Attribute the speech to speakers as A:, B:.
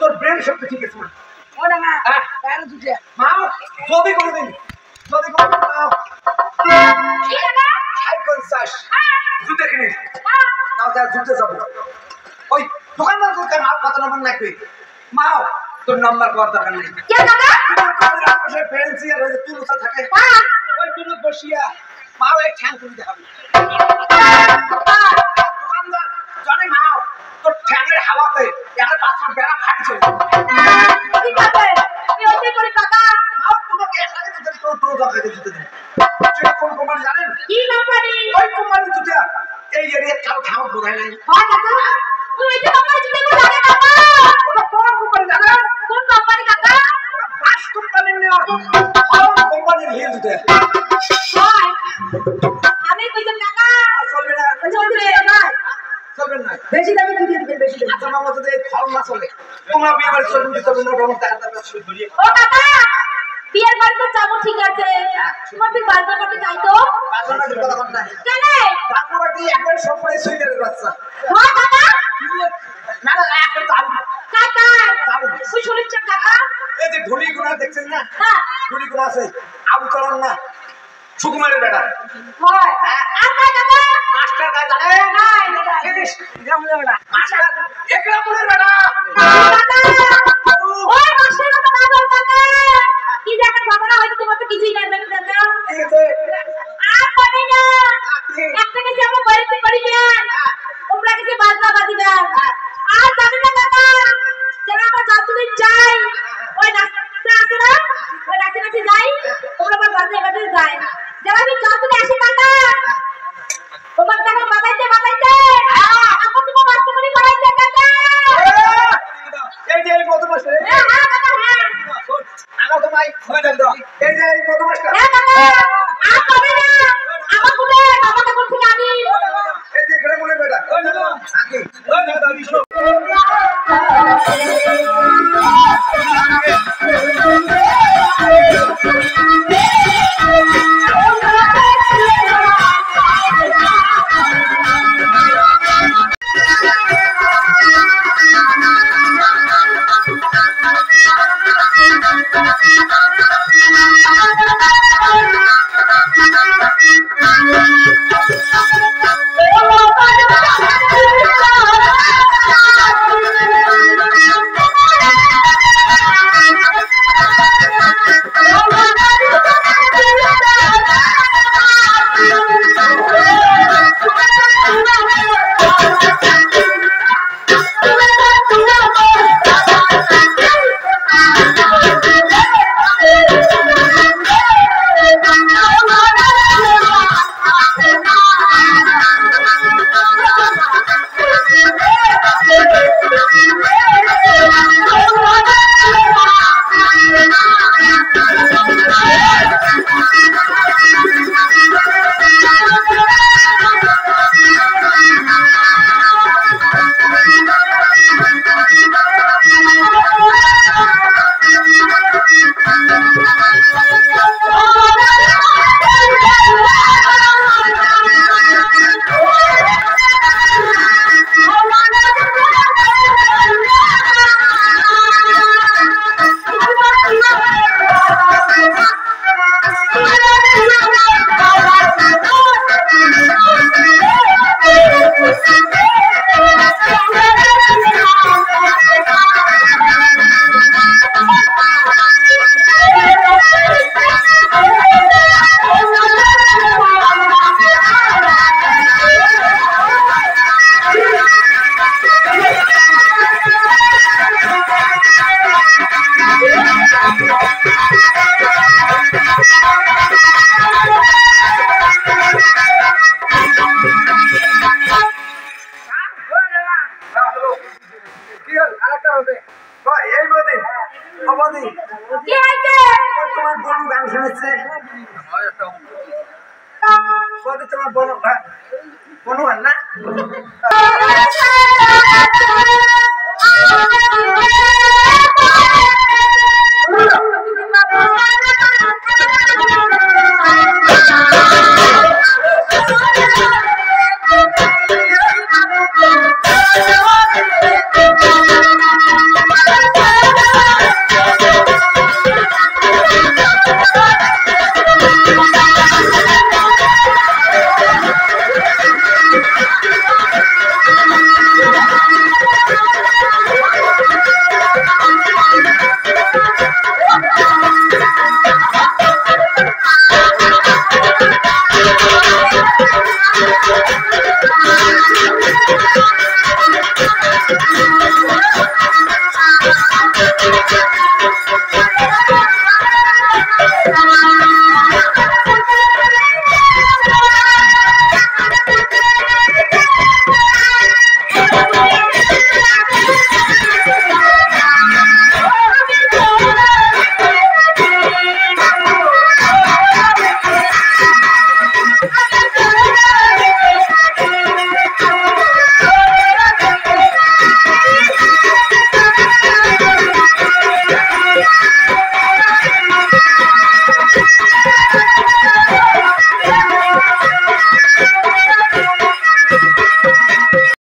A: তোর ব্রেন শক্তি ঠিক আছে
B: ও না না আর দুটো
A: মা যদি কোনদিন
B: কি দাদা
A: 50 জুতো কিনে নাও যা জুতো যাবো ওই দোকানদার তোকে মাল কত নম্বর লাগবে মা তোর নাম্বার কত দরকার নেই
B: কে দাদা
A: তোমার কাছে পাশে ফ্রেন্ডসি আর ওই তুই বসে থাকে ওই তুই বসিয়া মা ওই ঠ্যাং তুই দেখাবি দোকানদার জানে মা তোর ঠ্যাংের হাওয়াতে একটা পাথর বেড়া ফাটছে
B: কি কাকে আমি ওই করে কাকা
A: মা তোমাকে একসাথে দিতে তোর দরকার দিতে দিন সেটা কোন কোম্পানি জানেন
B: কি কোম্পানি
A: ওই কোম্পানি জুতা এই এরিয়া কারো খাও বোঝায় নাই
B: হ্যাঁ কাকা তুই এই কোম্পানি জুতো জানে কাকা
A: ওটা কোন কোম্পানি জানেন
B: কোন কোম্পানি কাকা
A: বাস কোম্পানি না ভালো কোম্পানির হিল জুতা
B: হয় আমি কইতাম কাকা
A: চলবে না
B: চলবে না
A: চলবে না
B: বেশি দামে দিয়ে দিবেন বেশি দামে
A: আচ্ছা মামা যদি ফল না চলে তোমরা বিয়ে বাড়ি চলবে কি চলবে না রকম টাকা শুরু করি
B: ও কাকা বিয়ের বাড়িতে যাবো ঠিক আছে তোমার তুই বাজার করতে চাই তো
A: বাসনার কথা বল না
B: কেন
A: বাসনাটি একবার সব করে সুইটারের বাচ্চা
B: হ্যাঁ কাকা
A: না না এখন তো
B: কাকা তুই শুনেছ কাকা
A: এই যে ধুলি গুণা দেখছেন না
B: হ্যাঁ
A: ধুলি গুণা আছে আবু চলন না সুকুমারের বেটা
B: হয় আর কাকা
A: মাস্টার কাজ জানে
B: নাই দাদা
A: জিনিস গ্রামের বেটা মাস্টার একরামুলের বেটা
B: কাকা ওই মাস্টার কথা না বল কাকা কি জায়গা ঘটনা হইছে তোমার তো কিছুই না জানি দাদা
A: ঠিক আছে
B: আর পারি না একটা কিছু আমরা বাড়িতে করি দেন তোমরা কিছু বাজনা বাজিবেন আর জানি না কাকা যারা আমরা জাতুলে যাই ওই রাস্তা আছে না ওই রাস্তাতে যাই তোমরা আবার বাজে বাজে যাই যারা আমি জাতুলে আসি কাকা তোমার দেখো বাবাইতে আপনি তোমার বাচ্চা করে পড়াইতে কাকা
A: এই যে এই মধুমাস্টার
B: হ্যাঁ কাকা হ্যাঁ
A: আগা তো ভাই হয়ে যাবে এই যে এই মধুমাস্টার
B: হ্যাঁ কাকা আর পাবে না আমার কুলে বাবা ঠাকুর থেকে আমি
A: এই যে গ্রামের বেটা ওই না আগে ওই না দাদি শুনো তোমার বনু না
B: আ